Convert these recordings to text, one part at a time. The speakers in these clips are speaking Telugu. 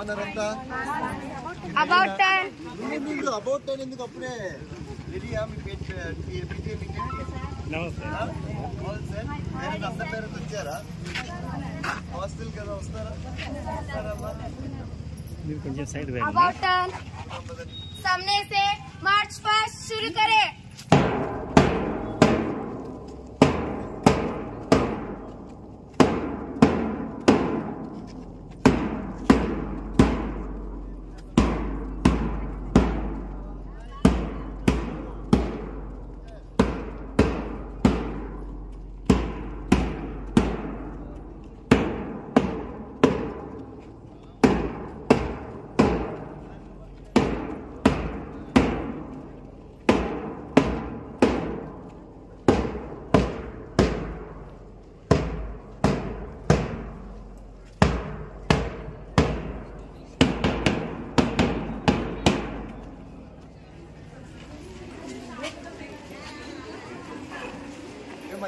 బాగున్నారంతా? అబౌట్ 10 ఎందుకు అప్పుడే రెడీయా? మీ అందరి పేరెంట్స్ వచ్చారా? హాస్టల్ కదా, వస్తారా? अबाउट टर्न सामने से मार्च पास्ट शुरू करें।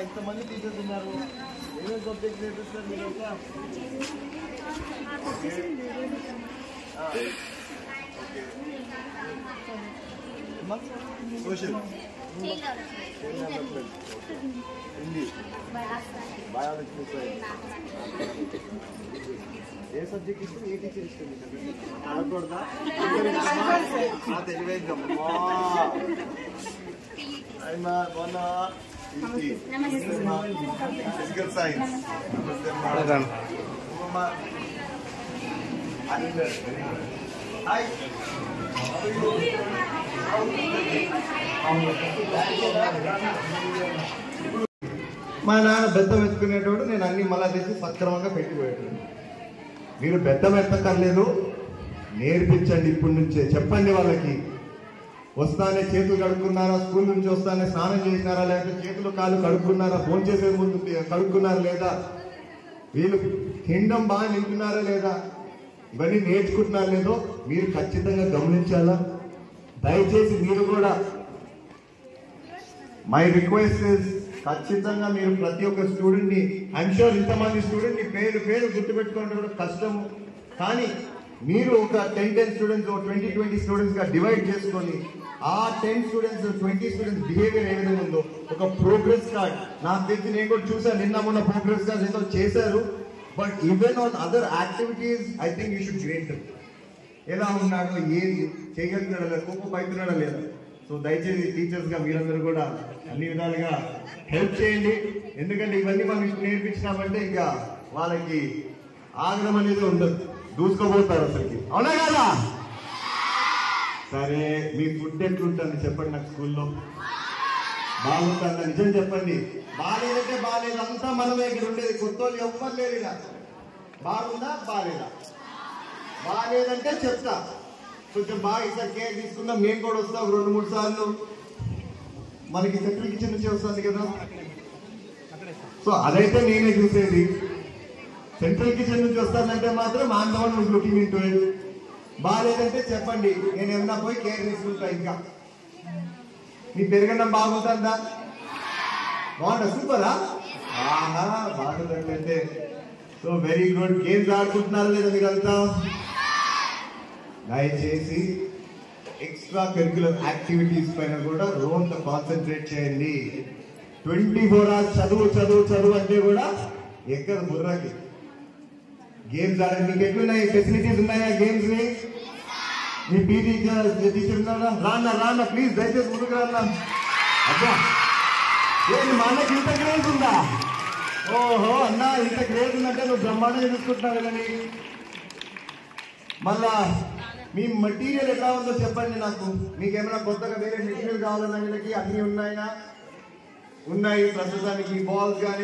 ఇంతమంది టీచర్స్ ఉన్నారు, ఏమేమి సబ్జెక్ట్ నేర్పిస్తారు మీరు? సోషల్, హిందీ, బయాలజీ, ఏ సబ్జెక్ట్ ఇస్తే ఏ టీచర్ ఇస్తుంది? అడగకూడదా? తెలివైందమ్మా. బాగున్నా? Physical science. Hi. మా నాన్న బెత్తం ఎత్తుకునేటోడు, నేను అన్ని మళ్ళా తెచ్చి సక్రమంగా పెట్టిపోయాడు. మీరు బెత్తం ఎత్తక్కర్లేదు, నేర్పించండి ఇప్పటి నుంచే. చెప్పండి వాళ్ళకి, వస్తానే చేతులు కడుక్కున్నారా, స్కూల్ నుంచి వస్తానే స్నానం చేసినారా, లేకపోతే చేతులు కాళ్ళు కడుక్కున్నారా, ఫోన్ చేసే ముందు కడుక్కున్నారా లేదా, వీళ్ళు తినడం బాగా నింటున్నారా లేదా, ఇవన్నీ నేర్చుకుంటున్నారా లేదో మీరు ఖచ్చితంగా గమనించాలా. దయచేసి మీరు కూడా, మై రిక్వెస్ట్ ఇస్, ఖచ్చితంగా మీరు ప్రతి ఒక్క స్టూడెంట్ ని, ఐఎమ్ షూర్ ఇంతమంది స్టూడెంట్ ని పేరు గుర్తుపెట్టుకోవడం కూడా కష్టము, కానీ మీరు ఒక 10 స్టూడెంట్స్, 20 స్టూడెంట్స్ గా డివైడ్ చేసుకొని, ఆ 10 స్టూడెంట్స్ 20 స్టూడెంట్స్ బిహేవియర్ ఏ విధంగా ఉందో ఒక ప్రోగ్రెస్ కార్డ్, నాకు తెలిసి నేను కూడా చూసాను, నిన్న మొన్న ప్రోగ్రెస్ కార్డ్ ఏదో చేశారు. But even on other activities I think you should great. ఎలా ఉన్నాడో, ఏది చేయగలుగుతున్నాడా లేదా, కోపం అవుతున్నాడా లేదా. సో దయచేసి టీచర్స్ గా మీరందరూ కూడా అన్ని విధాలుగా హెల్ప్ చేయండి. ఎందుకంటే ఇవన్నీ మనం ఇప్పుడు నేర్పించినామంటే ఇంకా వాళ్ళకి ఆగ్రహం అనేది ఉండదు, దూసుకోబోతారు అసలుకి. అవునా కదా? సరే, మీ ఫుడ్ ఎట్లుంటుంది చెప్పండి నాకు. స్కూల్లో బాగుంటుందా? నిజం చెప్పండి. బాగాలేదంటే బాగాలేదు, అంతా మనమే ఇక్కడ ఉండేది, కొత్త వాళ్ళు ఎవ్వరు లేరు ఇలా. బాగుందా? బాగాలేదా? బాగాలేదంటే చెప్తా, కొంచెం బాగా ఇక్కడ కేర్ తీసుకుందాం. మేము కూడా వస్తాం 2-3 సార్లు. మనకి సెంట్రల్ కిచెన్ నుంచి వస్తుంది కదా, సో అదైతే నేనే చూసేది. సెంట్రల్ కిచెన్ నుంచి వస్తానంటే మాత్రం ఆందోళన లుకింగ్ ఇంటూ ఇట్. బాగాలేదంటే చెప్పండి, నేను ఏమన్నా పోయి కేర్ తీసుకుంటా. ఇంకా మీ పెరగడం బాగుంటుందా? బాగుంటా? సూపరా? ఆహా, బాగుందంటే సో వెరీ గుడ్. గేమ్స్ ఆడుకుంటున్నారా లేదా మీరంతా? దయచేసి ఎక్స్ట్రా కరిక్యులర్ యాక్టివిటీస్ పైన కూడా రోజంతా కాన్సన్ట్రేట్ చేయండి. 24 hours చదువు అంటే కూడా ఎక్కడ బుర్రకి. గేమ్స్ ఆడండి. మీకు ఎట్లున్నాయి ఫెసిలిటీస్ ఉన్నాయా గేమ్స్ ని? మీ పీటీ టీచర్ ఉన్నారా? రాన్నా ప్లీజ్, దయచేసి ముందుకు రాన్నా. అబ్బా, ఏంటి మా అన్నకి ఇంత క్రేజ్ ఉందా? ఓహో అన్నా, ఇంత క్రేజ్ ఉందంటే నువ్వు బ్రహ్మాండంగా చూసుకుంటున్నావు కదని. మళ్ళా మీ మెటీరియల్ ఎలా ఉందో చెప్పండి నాకు. మీకేమైనా కొత్తగా వేరే మెటీరియల్ కావాలన్నా వీళ్ళకి అన్ని ఉన్నాయా? ఉన్నాయి ప్రస్తుతానికి. బాల్స్ కానీ